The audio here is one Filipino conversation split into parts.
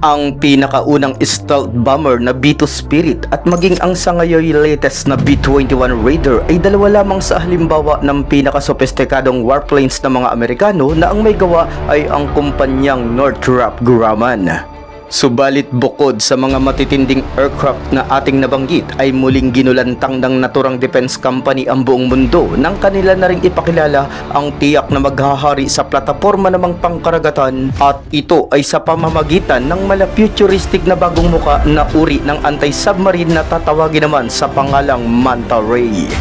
Ang pinakaunang stealth bomber na B-2 Spirit at maging ang sa ngayon latest na B-21 Raider ay dalawa lamang sa halimbawa ng pinakasophisticadong warplanes ng mga Amerikano na ang may gawa ay ang kumpanyang Northrop Grumman. Subalit bukod sa mga matitinding aircraft na ating nabanggit ay muling ginulantang ng naturang defense company ang buong mundo nang kanila na ring ipakilala ang tiyak na maghahari sa plataporma namang pangkaragatan, at ito ay sa pamamagitan ng futuristic na bagong muka na uri ng anti-submarine na tatawagin naman sa pangalang Manta Ray.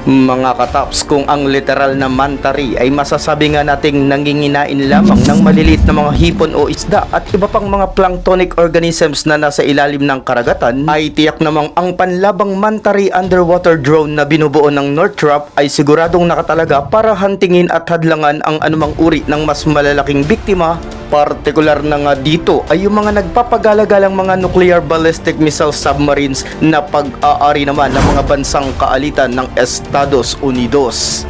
Mga kataps, kung ang literal na Manta Ray ay masasabi nga nating nanginginain lamang ng maliliit na mga hipon o isda at iba pang mga planktonic organisms na nasa ilalim ng karagatan, ay tiyak namang ang panlabang Manta Ray underwater drone na binubuo ng Northrop ay siguradong nakatalaga para hantingin at hadlangan ang anumang uri ng mas malalaking biktima. Partikular na nga dito ay yung mga nagpapagala-galang mga nuclear ballistic missile submarines na pag-aari naman ng mga bansang kaalitan ng Estados Unidos.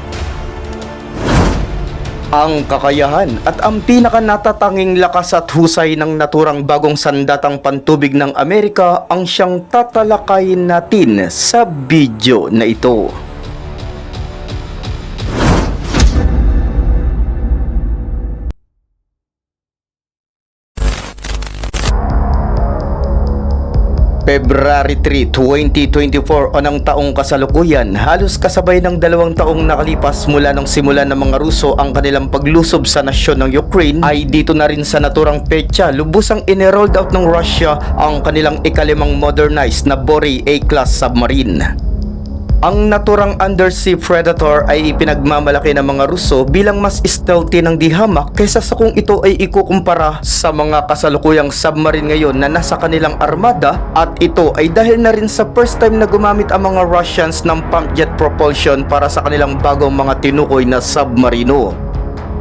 Ang kakayahan at ang pinakanatatanging lakas at husay ng naturang bagong sandatang pantubig ng Amerika ang siyang tatalakayin natin sa video na ito. February 3, 2024 o ng taong kasalukuyan, halos kasabay ng 2 taong nakalipas mula nang simulan ng mga Ruso ang kanilang paglusob sa nasyon ng Ukraine, ay dito na rin sa naturang petsa lubusang ine-rolled out ng Russia ang kanilang ikalimang modernized na Bory A-class submarine. Ang naturang undersea predator ay ipinagmamalaki ng mga Ruso bilang mas stealthy ng dihamak kaysa sa kung ito ay ikukumpara sa mga kasalukuyang submarine ngayon na nasa kanilang armada, at ito ay dahil na rin sa first time na gumamit ang mga Russians ng pump jet propulsion para sa kanilang bagong mga tinukoy na submarino.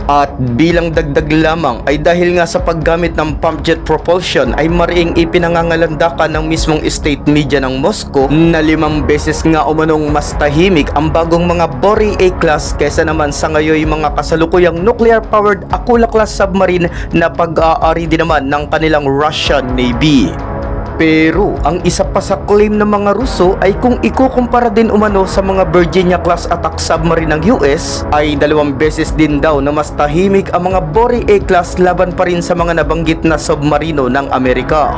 At bilang dagdag lamang ay dahil nga sa paggamit ng pump jet propulsion ay mariing ipinangangalandakan ng mismong state media ng Moscow na 5 beses nga umanong mas tahimik ang bagong mga Bory A-class kesa naman sa ngayon mga kasalukuyang nuclear-powered Akula-class submarine na pag-aari din naman ng kanilang Russian Navy. Pero ang isa pa sa claim ng mga Ruso ay kung ikukumpara din umano sa mga Virginia-class attack submarine ng US, ay 2 beses din daw na mas tahimik ang mga Bory A-class laban pa rin sa mga nabanggit na submarino ng Amerika.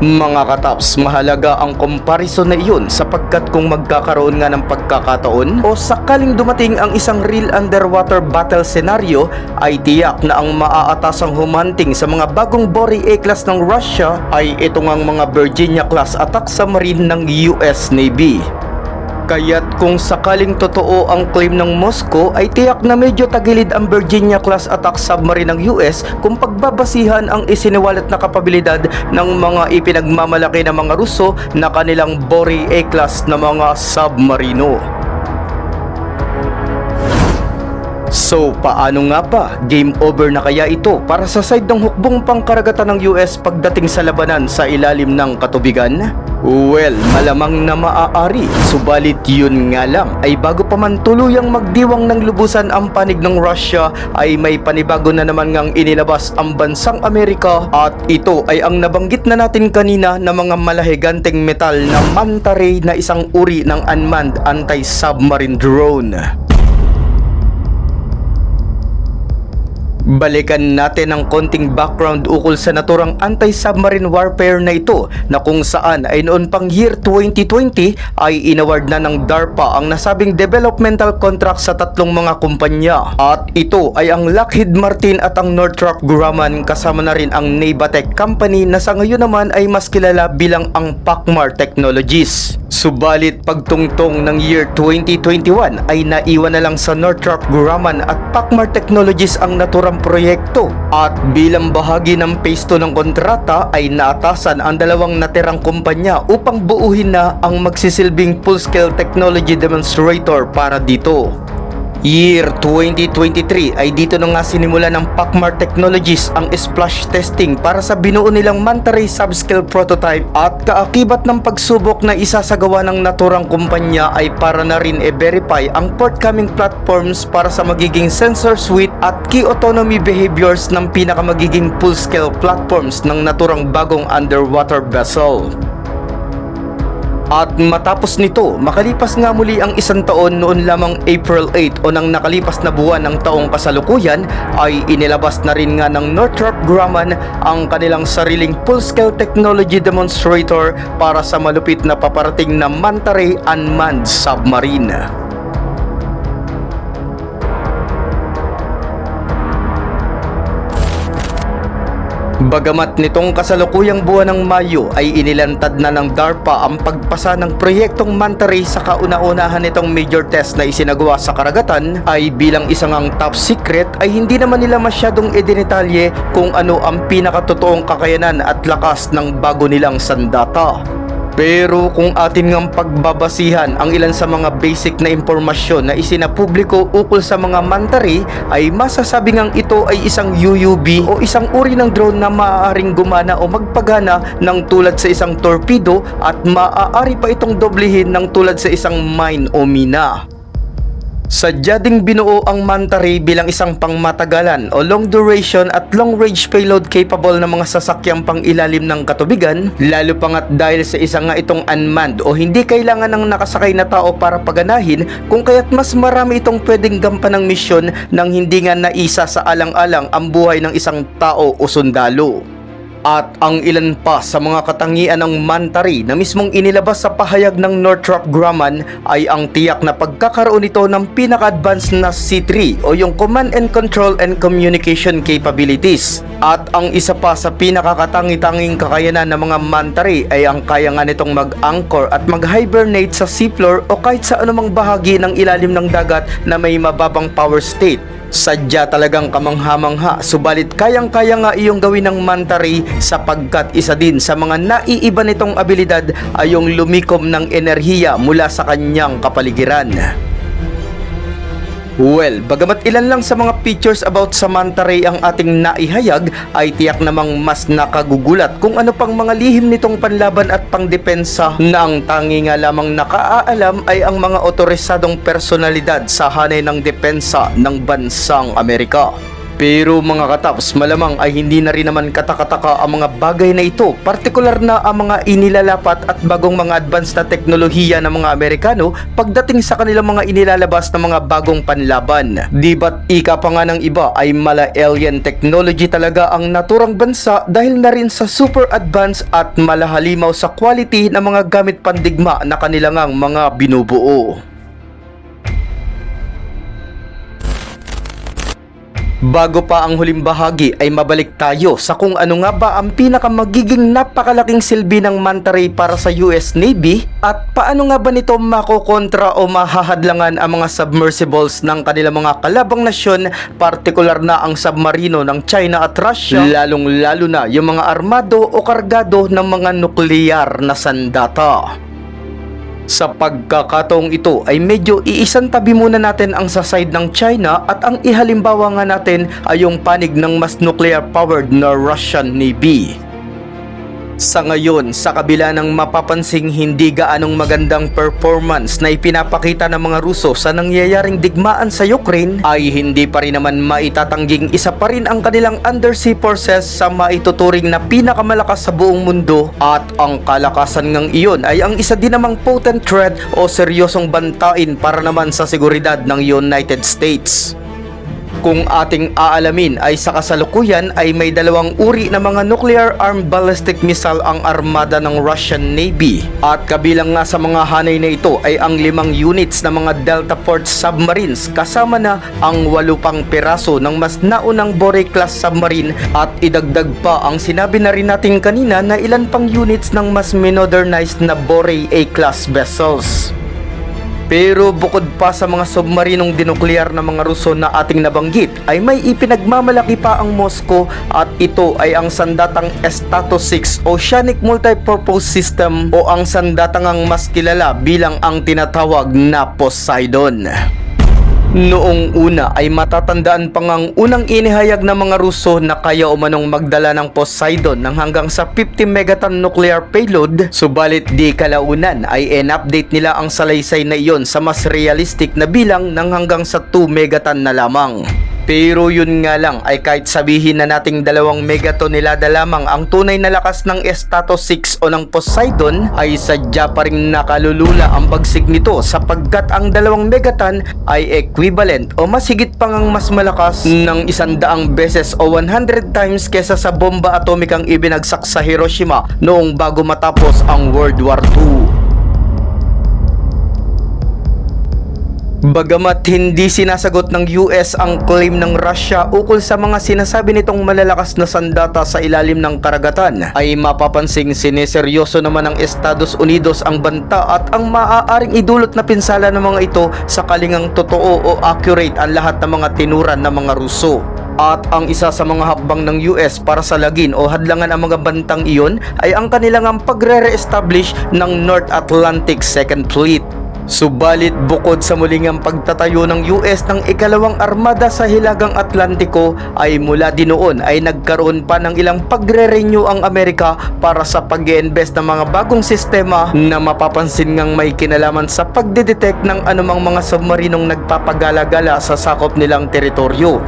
Mga kataps, mahalaga ang comparison na iyon sapagkat kung magkakaroon nga ng pagkakataon o sakaling dumating ang isang real underwater battle scenario, ay tiyak na ang maaatasang humanting sa mga bagong Bory A-class ng Russia ay ito ngang mga Virginia-class attack submarine ng US Navy. Kaya't kung sakaling totoo ang claim ng Moscow ay tiyak na medyo tagilid ang Virginia-class attack submarine ng US kung pagbabasihan ang isiniwalat na kapabilidad ng mga ipinagmamalaki ng mga Ruso na kanilang Bory A-class na mga submarino. So paano nga ba? Game over na kaya ito para sa side ng hukbong pangkaragatan ng US pagdating sa labanan sa ilalim ng katubigan? Well, malamang na maaari. Subalit yun nga lang ay bago pa man tuluyang magdiwang ng lubusan ang panig ng Russia ay may panibago na naman ngang inilabas ang bansang Amerika, at ito ay ang nabanggit na natin kanina na mga malahiganteng metal na Manta Ray na isang uri ng unmanned anti-submarine drone. Balikan natin ang konting background ukol sa naturang anti-submarine warfare na ito, na kung saan ay noon pang year 2020 ay inaward na ng DARPA ang nasabing developmental contract sa 3 mga kumpanya, at ito ay ang Lockheed Martin at ang Northrop Grumman kasama na rin ang Navatech Company na sa ngayon naman ay mas kilala bilang ang Pacmar Technologies. Subalit pagtungtong ng year 2021 ay naiwan na lang sa Northrop Grumman at Pacmar Technologies ang naturang proyekto, at bilang bahagi ng phase 2 ng kontrata ay naatasan ang 2 natirang kumpanya upang buuhin na ang magsisilbing full-scale technology demonstrator para dito. Year 2023 ay dito na nga sinimula ng Pacmar Technologies ang splash testing para sa binuo nilang Manta Ray subscale prototype, at kaakibat ng pagsubok na isasagawa ng naturang kumpanya ay para na rin i-verify ang forthcoming platforms para sa magiging sensor suite at key autonomy behaviors ng pinakamagiging full-scale platforms ng naturang bagong underwater vessel. At matapos nito, makalipas nga muli ang isang taon, noon lamang April 8 o nang nakalipas na buwan ng taong kasalukuyan, ay inilabas na rin nga ng Northrop Grumman ang kanilang sariling full-scale technology demonstrator para sa malupit na paparating na Manta Ray unmanned submarine. Bagamat nitong kasalukuyang buwan ng Mayo ay inilantad na ng DARPA ang pagpasa ng proyektong Manta Ray sa kauna-unahan nitong major test na isinagawa sa karagatan, ay bilang isang ang top secret ay hindi naman nila masyadong idinetalye kung ano ang pinakatotoong kakayanan at lakas ng bago nilang sandata. Pero kung atin ngang pagbabasihan ang ilan sa mga basic na impormasyon na isinapubliko ukol sa mga Manta Ray, ay masasabi ngang ito ay isang UUV o isang uri ng drone na maaaring gumana o magpagana ng tulad sa isang torpedo, at maaari pa itong doblehin ng tulad sa isang mine o mina. Sadya ding binuo ang Manta Ray bilang isang pangmatagalan o long duration at long range payload capable ng mga sasakyang pang-ilalim ng katubigan, lalo pa nga't dahil sa isa nga itong unmanned o hindi kailangan ng nakasakay na tao para paganahin, kung kaya't mas marami itong pwedeng gampanan ng misyon nang hindi nga naisa sa alang-alang ang buhay ng isang tao o sundalo. At ang ilan pa sa mga katangian ng Manta Ray na mismong inilabas sa pahayag ng Northrop Grumman ay ang tiyak na pagkakaroon nito ng pinaka-advanced na C3 o yung Command and Control and Communication Capabilities. At ang isa pa sa pinakakatangi-tanging kakayanan ng mga Manta Ray ay ang kaya nga nitong mag-anchor at mag-hibernate sa seafloor o kahit sa anumang bahagi ng ilalim ng dagat na may mababang power state. Sadya talagang kamangha-mangha, subalit kayang-kaya nga iyong gawin ng Manta Ray sapagkat isa din sa mga naiiba nitong abilidad ay yung lumikom ng enerhiya mula sa kanyang kapaligiran. Well, bagamat ilan lang sa mga features about sa Manta Ray ang ating naihayag, ay tiyak namang mas nakagugulat kung ano pang mga lihim nitong panlaban at pangdepensa na ang tangi nga lamang nakaalam ay ang mga otorisadong personalidad sa hanay ng depensa ng bansang Amerika. Pero mga kataps, malamang ay hindi na rin naman katakataka ang mga bagay na ito, partikular na ang mga inilalapat at bagong mga advanced na teknolohiya ng mga Amerikano pagdating sa kanilang mga inilalabas na mga bagong panlaban. Di ba't ika pa nga ng iba ay mala alien technology talaga ang naturang bansa dahil na rin sa super advanced at malahalimaw sa quality ng mga gamit pandigma na kanilang mga binubuo. Bago pa ang huling bahagi ay mabalik tayo sa kung ano nga ba ang pinakamagiging napakalaking silbi ng Manta Ray para sa US Navy, at paano nga ba nito makokontra o mahahadlangan ang mga submersibles ng kanilang mga kalabang nasyon, partikular na ang submarino ng China at Russia, lalong-lalo na yung mga armado o kargado ng mga nukleyar na sandata. Sa pagkakataong ito ay medyo iisantabi muna natin ang sa side ng China, at ang ihalimbawa nga natin ay yung panig ng mas nuclear powered na Russian Navy. Sa ngayon, sa kabila ng mapapansing hindi gaanong magandang performance na ipinapakita ng mga Ruso sa nangyayaring digmaan sa Ukraine, ay hindi pa rin naman maitatangging isa pa rin ang kanilang undersea forces sa maituturing na pinakamalakas sa buong mundo, at ang kalakasan ngang iyon ay ang isa din namang potent threat o seryosong bantain para naman sa seguridad ng United States. Kung ating aalamin ay sa kasalukuyan ay may dalawang uri na mga nuclear-armed ballistic missile ang armada ng Russian Navy, at kabilang nga sa mga hanay na ito ay ang 5 units na mga Delta Force submarines, kasama na ang 8 pang piraso ng mas naunang Borei-class submarine, at idagdag pa ang sinabi na rin natin kanina na ilan pang units ng mas modernized na Borei A-class vessels. Pero bukod pa sa mga submarinong dinuklear na mga Ruso na ating nabanggit, ay may ipinagmamalaki pa ang Moscow, at ito ay ang sandatang Strato-6 Oceanic Multipurpose System o ang sandatangang mas kilala bilang ang tinatawag na Poseidon. Noong una ay matatandaan pa ngang unang inihayag ng mga Ruso na kaya umanong magdala ng Poseidon ng hanggang sa 50 megaton nuclear payload, subalit di kalaunan ay in-update nila ang salaysay na iyon sa mas realistic na bilang ng hanggang sa 2 megaton na lamang. Pero yun nga lang ay kahit sabihin na nating 2 megatonelada lamang ang tunay na lakas ng Stratos 6 o ng Poseidon, ay sadya pa rin nakalulula ang bagsik nito sapagkat ang 2 megaton ay equivalent o mas higit pang ang mas malakas ng 100 beses o 100 times kesa sa bomba atomikang ibinagsak sa Hiroshima noong bago matapos ang World War II. Bagamat hindi sinasagot ng US ang claim ng Russia ukol sa mga sinasabi nitong malalakas na sandata sa ilalim ng karagatan, ay mapapansing sineseryoso naman ng Estados Unidos ang banta at ang maaaring idulot na pinsala ng mga ito sakaling totoo o accurate ang lahat ng mga tinuran ng mga Ruso. At ang isa sa mga hakbang ng US para salagin o hadlangan ang mga bantang iyon ay ang kanilang pagre-re-establish ng North Atlantic Second Fleet. Subalit bukod sa muling ang pagtatayo ng US ng ikalawang armada sa Hilagang Atlantiko, ay mula din noon ay nagkaroon pa ng ilang pagre-renew ang Amerika para sa pag-i-invest ng mga bagong sistema na mapapansin ngang may kinalaman sa pagdedetect ng anumang mga submarinong nagpapagala-gala sa sakop nilang teritoryo.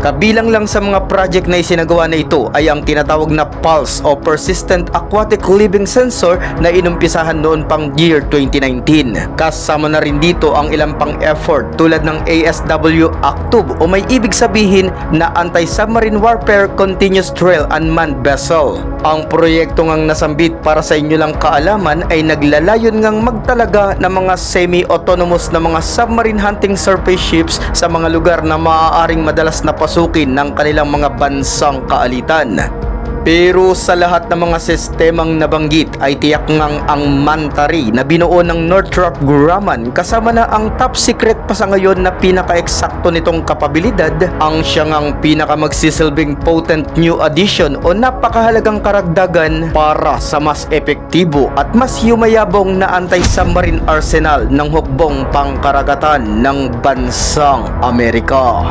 Kabilang lang sa mga project na isinagawa na ito ay ang tinatawag na PALS o Persistent Aquatic Living Sensor na inumpisahan noon pang year 2019. Kasama na rin dito ang ilang pang effort tulad ng ASW Actub o may ibig sabihin na Anti-Submarine Warfare Continuous Trail Unmanned Vessel. Ang proyekto ngang nasambit para sa inyo lang kaalaman ay naglalayon ngang magtalaga ng mga semi-autonomous na mga submarine hunting surface ships sa mga lugar na maaaring madalas na pasukin ng kanilang mga bansang kaalitan. Pero sa lahat ng mga sistemang nabanggit ay tiyak ngang ang Manta-Ray na binuo ng Northrop Grumman kasama na ang top secret pa sa ngayon na pinaka-eksakto nitong kapabilidad ang siyang ang pinaka-magsisilbing potent new addition o napakahalagang karagdagan para sa mas epektibo at mas yumayabong na anti-submarine arsenal ng hukbong pangkaragatan ng bansang Amerika.